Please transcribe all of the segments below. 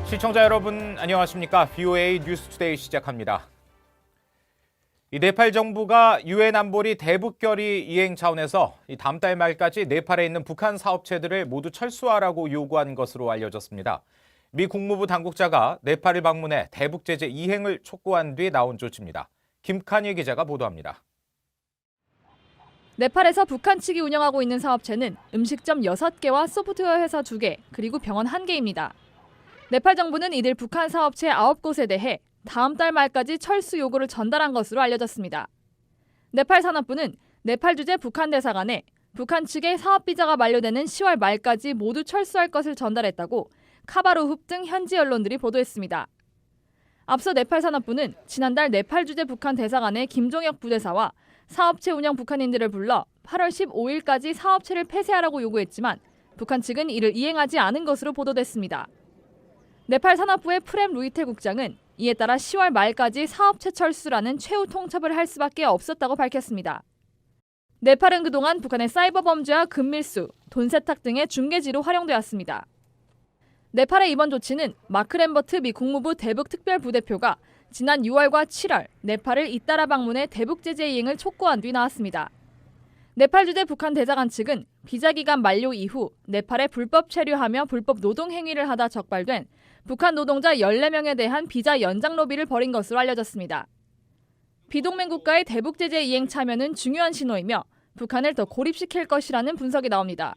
시청자 여러분 안녕하십니까? VOA 뉴스투데이 시작합니다. 이 네팔 정부가 유엔 안보리 대북결의 이행 차원에서 다음 달 말까지 네팔에 있는 북한 사업체들을 모두 철수하라고 요구한 것으로 알려졌습니다. 미 국무부 당국자가 네팔을 방문해 대북 제재 이행을 촉구한 뒤 나온 조치입니다. 김칸희 기자가 보도합니다. 네팔에서 북한 측이 운영하고 있는 사업체는 음식점 6개와 소프트웨어 회사 2개, 그리고 병원 1개입니다. 네팔 정부는 이들 북한 사업체 9곳에 대해 다음 달 말까지 철수 요구를 전달한 것으로 알려졌습니다. 네팔 산업부는 네팔 주재 북한 대사관에 북한 측의 사업 비자가 만료되는 10월 말까지 모두 철수할 것을 전달했다고 카바로흡 등 현지 언론들이 보도했습니다. 앞서 네팔 산업부는 지난달 네팔 주재 북한 대사관의 김종혁 부대사와 사업체 운영 북한인들을 불러 8월 15일까지 사업체를 폐쇄하라고 요구했지만 북한 측은 이를 이행하지 않은 것으로 보도됐습니다. 네팔 산업부의 프렘 루이텔 국장은 이에 따라 10월 말까지 사업체 철수라는 최후 통첩을 할 수밖에 없었다고 밝혔습니다. 네팔은 그동안 북한의 사이버 범죄와 금밀수, 돈 세탁 등의 중개지로 활용되었습니다. 네팔의 이번 조치는 마크 램버트 미 국무부 대북 특별 부대표가 지난 6월과 7월 네팔을 잇따라 방문해 대북 제재 이행을 촉구한 뒤 나왔습니다. 네팔 주재 북한 대사관 측은 비자 기간 만료 이후 네팔에 불법 체류하며 불법 노동 행위를 하다 적발된 북한 노동자 14명에 대한 비자 연장 로비를 벌인 것으로 알려졌습니다. 비동맹 국가의 대북 제재 이행 참여는 중요한 신호이며 북한을 더 고립시킬 것이라는 분석이 나옵니다.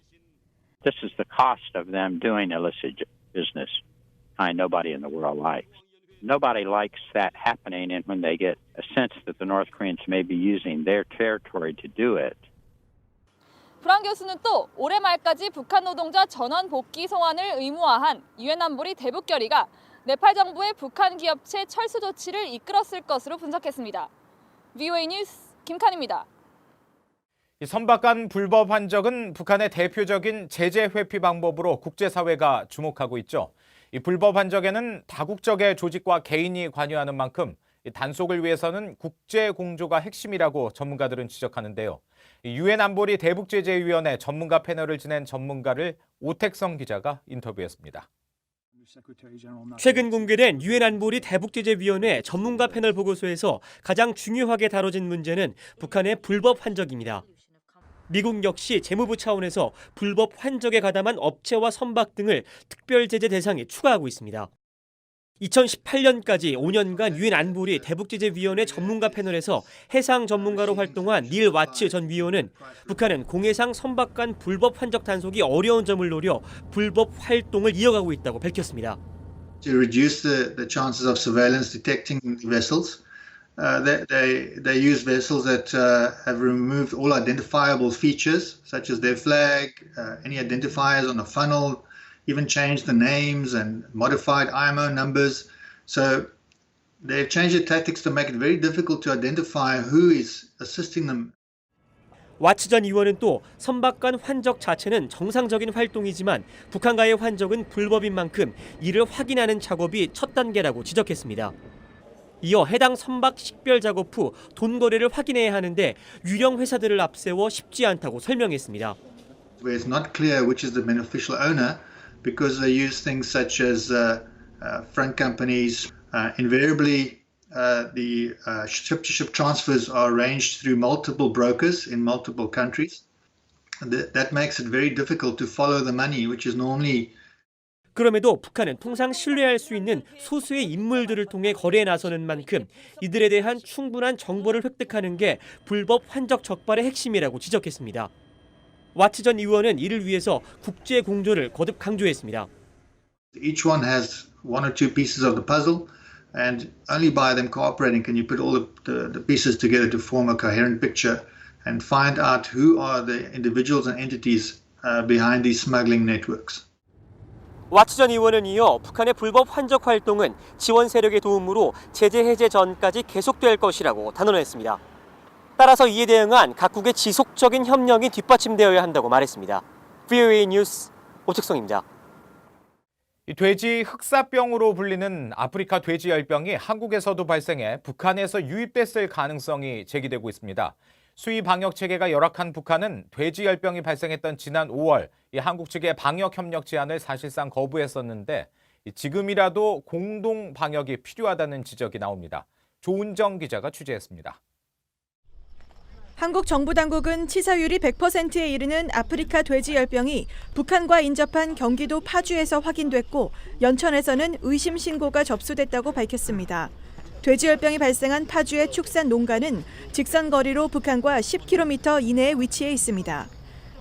This is the cost of them doing illicit business. Kind nobody in the world likes. Nobody likes that happening, and when they get a sense that the North Koreans may be using their territory to do it. 브라운 교수는 또 올해 말까지 북한 노동자 전원 복귀 송환을 의무화한 유엔 안보리 대북 결의가 네팔 정부의 북한 기업체 철수 조치를 이끌었을 것으로 분석했습니다. VOA 뉴스 김칸입니다. 선박 간 불법 환적은 북한의 대표적인 제재 회피 방법으로 국제사회가 주목하고 있죠. 이 불법 환적에는 다국적의 조직과 개인이 관여하는 만큼 단속을 위해서는 국제 공조가 핵심이라고 전문가들은 지적하는데요. 유엔 안보리 대북제재위원회 전문가 패널을 지낸 전문가를 오택성 기자가 인터뷰했습니다. 최근 공개된 유엔 안보리 대북제재위원회 전문가 패널 보고서에서 가장 중요하게 다뤄진 문제는 북한의 불법 환적입니다. 미국 역시 재무부 차원에서 불법 환적에 가담한 업체와 선박 등을 특별 제재 대상에 추가하고 있습니다. 2018년까지 5년간 유엔 안보리 대북제재위원회 전문가 패널에서 해상 전문가로 활동한 닐 와츠 전 위원은 북한은 공해상 선박 간 불법 환적 단속이 어려운 점을 노려 불법 활동을 이어가고 있다고 밝혔습니다. To reduce the chances of surveillance detecting vessels, they use vessels that have removed all identifiable features, such as their flag, any identifiers on the funnel. Even changed the names and modified IMO numbers. So they've changed their tactics to make it very difficult to identify who is assisting them. 와츠 전 의원은 또 선박 간 환적 자체는 정상적인 활동이지만 북한과의 환적은 불법인 만큼 이를 확인하는 작업이 첫 단계라고 지적했습니다. 이어 해당 선박 식별 작업 후 돈 거래를 확인해야 하는데 유령 회사들을 앞세워 쉽지 않다고 설명했습니다. Where it's not clear which is the beneficial owner, because they use things such as front companies. Invariably, the ship-to-ship transfers are arranged through multiple brokers in multiple countries. That makes it very difficult to follow the money, which is normally. 그럼에도 북한은 통상 신뢰할 수 있는 소수의 인물들을 통해 거래에 나서는 만큼 이들에 대한 충분한 정보를 획득하는 게 불법 환적 적발의 핵심이라고 지적했습니다. 와츠 전 의원은 이를 위해서 국제 공조를 거듭 강조했습니다. Each one has one or two pieces of the puzzle, and only by them cooperating can you put all the pieces together to form a coherent picture and find out who are the individuals and entities behind these smuggling networks. 와츠 전 의원은 이어 북한의 불법 환적 활동은 지원 세력의 도움으로 제재 해제 전까지 계속될 것이라고 단언했습니다. 따라서 이에 대응한 각국의 지속적인 협력이 뒷받침되어야 한다고 말했습니다. VOA 뉴스 오택성입니다. 돼지 흑사병으로 불리는 아프리카 돼지 열병이 한국에서도 발생해 북한에서 유입됐을 가능성이 제기되고 있습니다. 수의 방역 체계가 열악한 북한은 돼지 열병이 발생했던 지난 5월 한국 측의 방역 협력 제안을 사실상 거부했었는데 지금이라도 공동 방역이 필요하다는 지적이 나옵니다. 조은정 기자가 취재했습니다. 한국 정부 당국은 치사율이 100%에 이르는 아프리카 돼지열병이 북한과 인접한 경기도 파주에서 확인됐고 연천에서는 의심 신고가 접수됐다고 밝혔습니다. 돼지열병이 발생한 파주의 축산 농가는 직선 거리로 북한과 10km 이내에 위치해 있습니다.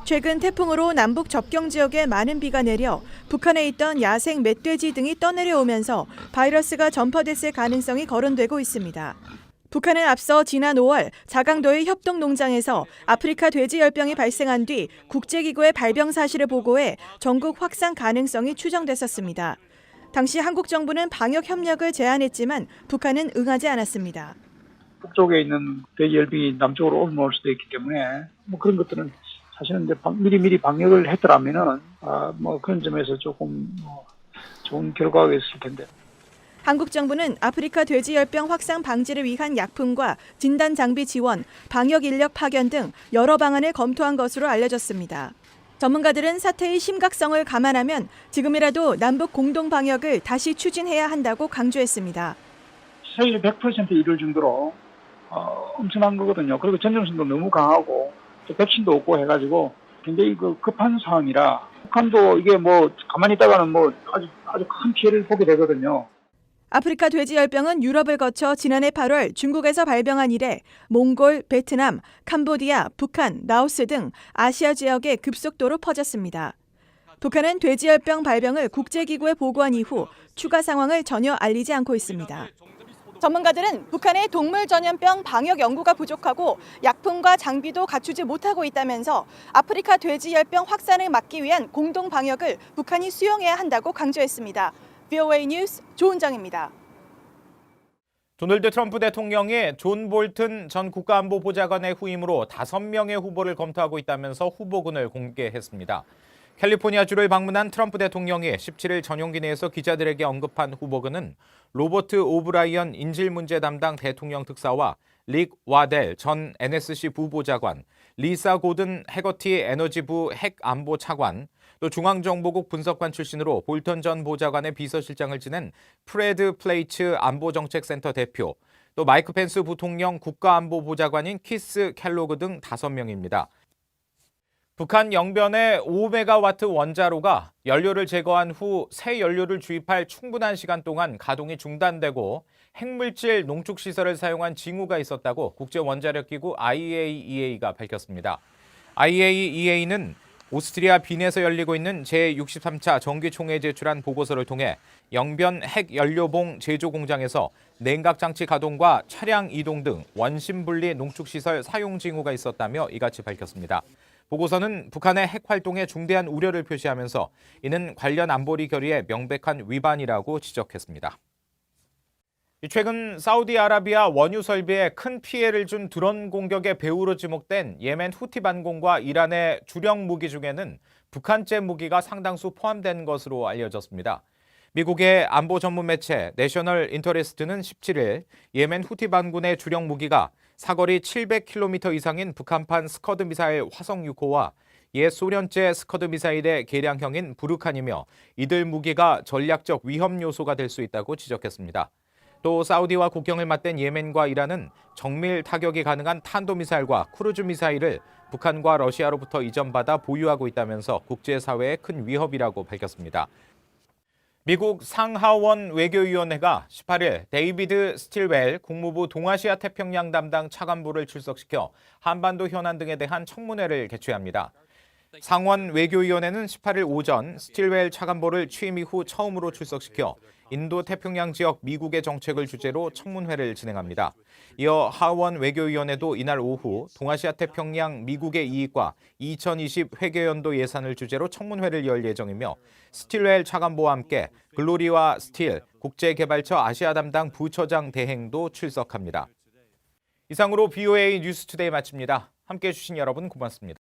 최근 태풍으로 남북 접경 지역에 많은 비가 내려 북한에 있던 야생 멧돼지 등이 떠내려오면서 바이러스가 전파됐을 가능성이 거론되고 있습니다. 북한은 앞서 지난 5월 자강도의 협동농장에서 아프리카 돼지열병이 발생한 뒤 국제기구에 발병 사실을 보고해 전국 확산 가능성이 추정됐었습니다. 당시 한국 정부는 방역 협력을 제안했지만 북한은 응하지 않았습니다. 북쪽에 있는 돼지열병이 남쪽으로 올라올 수도 있기 때문에 그런 것들은 사실은 이제 미리 방역을 했더라면은 그런 점에서 조금 좋은 결과가 있을 텐데. 한국 정부는 아프리카 돼지열병 확산 방지를 위한 약품과 진단 장비 지원, 방역 인력 파견 등 여러 방안을 검토한 것으로 알려졌습니다. 전문가들은 사태의 심각성을 감안하면 지금이라도 남북 공동 방역을 다시 추진해야 한다고 강조했습니다. 사실 100% 이룰 정도로 엄청난 거거든요. 그리고 전염성도 너무 강하고 또 백신도 없고 해가지고 굉장히 급한 상황이라 북한도 이게 가만히 있다가는 아주 큰 피해를 보게 되거든요. 아프리카 돼지열병은 유럽을 거쳐 지난해 8월 중국에서 발병한 이래 몽골, 베트남, 캄보디아, 북한, 라오스 등 아시아 지역에 급속도로 퍼졌습니다. 북한은 돼지열병 발병을 국제기구에 보고한 이후 추가 상황을 전혀 알리지 않고 있습니다. 전문가들은 북한의 동물 전염병 방역 연구가 부족하고 약품과 장비도 갖추지 못하고 있다면서 아프리카 돼지열병 확산을 막기 위한 공동 방역을 북한이 수용해야 한다고 강조했습니다. VOA 뉴스 조은정입니다. 도널드 트럼프 대통령이 존 볼튼 전 국가안보보좌관의 후임으로 5명의 후보를 검토하고 있다면서 후보군을 공개했습니다. 캘리포니아주를 방문한 트럼프 대통령이 17일 전용기 내에서 기자들에게 언급한 후보군은 로버트 오브라이언 인질문제 담당 대통령 특사와 릭 와델 전 NSC 부보좌관, 리사 고든 해거티 에너지부 핵안보 차관, 또 중앙정보국 분석관 출신으로 볼턴 전 보좌관의 비서실장을 지낸 프레드 플레이츠 안보정책센터 대표, 또 마이크 펜스 부통령 국가안보보좌관인 키스 켈로그 등 5명입니다. 북한 영변의 5메가와트 원자로가 연료를 제거한 후 새 연료를 주입할 충분한 시간 동안 가동이 중단되고 핵물질 농축시설을 사용한 징후가 있었다고 국제원자력기구 IAEA가 밝혔습니다. IAEA는 오스트리아 빈에서 열리고 있는 제63차 정기총회에 제출한 보고서를 통해 영변 핵연료봉 제조 공장에서 냉각장치 가동과 차량 이동 등 원심분리 농축시설 사용 징후가 있었다며 이같이 밝혔습니다. 보고서는 북한의 핵 활동에 중대한 우려를 표시하면서 이는 관련 안보리 결의의 명백한 위반이라고 지적했습니다. 최근 사우디아라비아 원유 설비에 큰 피해를 준 드론 공격의 배후로 지목된 예멘 후티 반공과 이란의 주력 무기 중에는 북한제 무기가 상당수 포함된 것으로 알려졌습니다. 미국의 안보 전문 매체 내셔널 인터레스트는 17일 예멘 후티 반군의 주력 무기가 사거리 700km 이상인 북한판 스커드 미사일 화성 6호와 옛 소련제 스커드 미사일의 개량형인 부르칸이며 이들 무기가 전략적 위험 요소가 될 수 있다고 지적했습니다. 또 사우디와 국경을 맞댄 예멘과 이란은 정밀 타격이 가능한 탄도미사일과 크루즈 미사일을 북한과 러시아로부터 이전받아 보유하고 있다면서 국제사회의 큰 위협이라고 밝혔습니다. 미국 상하원 외교위원회가 18일 데이비드 스틸웰 국무부 동아시아 태평양 담당 차관보를 출석시켜 한반도 현안 등에 대한 청문회를 개최합니다. 상원 외교위원회는 18일 오전 스틸웰 차관보를 취임 이후 처음으로 출석시켜 인도 태평양 지역 미국의 정책을 주제로 청문회를 진행합니다. 이어 하원 외교위원회도 이날 오후 동아시아 태평양 미국의 이익과 2020 회계연도 예산을 주제로 청문회를 열 예정이며 스틸웰 차관보와 함께 글로리와 스틸 국제개발처 아시아 담당 부처장 대행도 출석합니다. 이상으로 VOA 뉴스투데이 마칩니다. 함께해 주신 여러분 고맙습니다.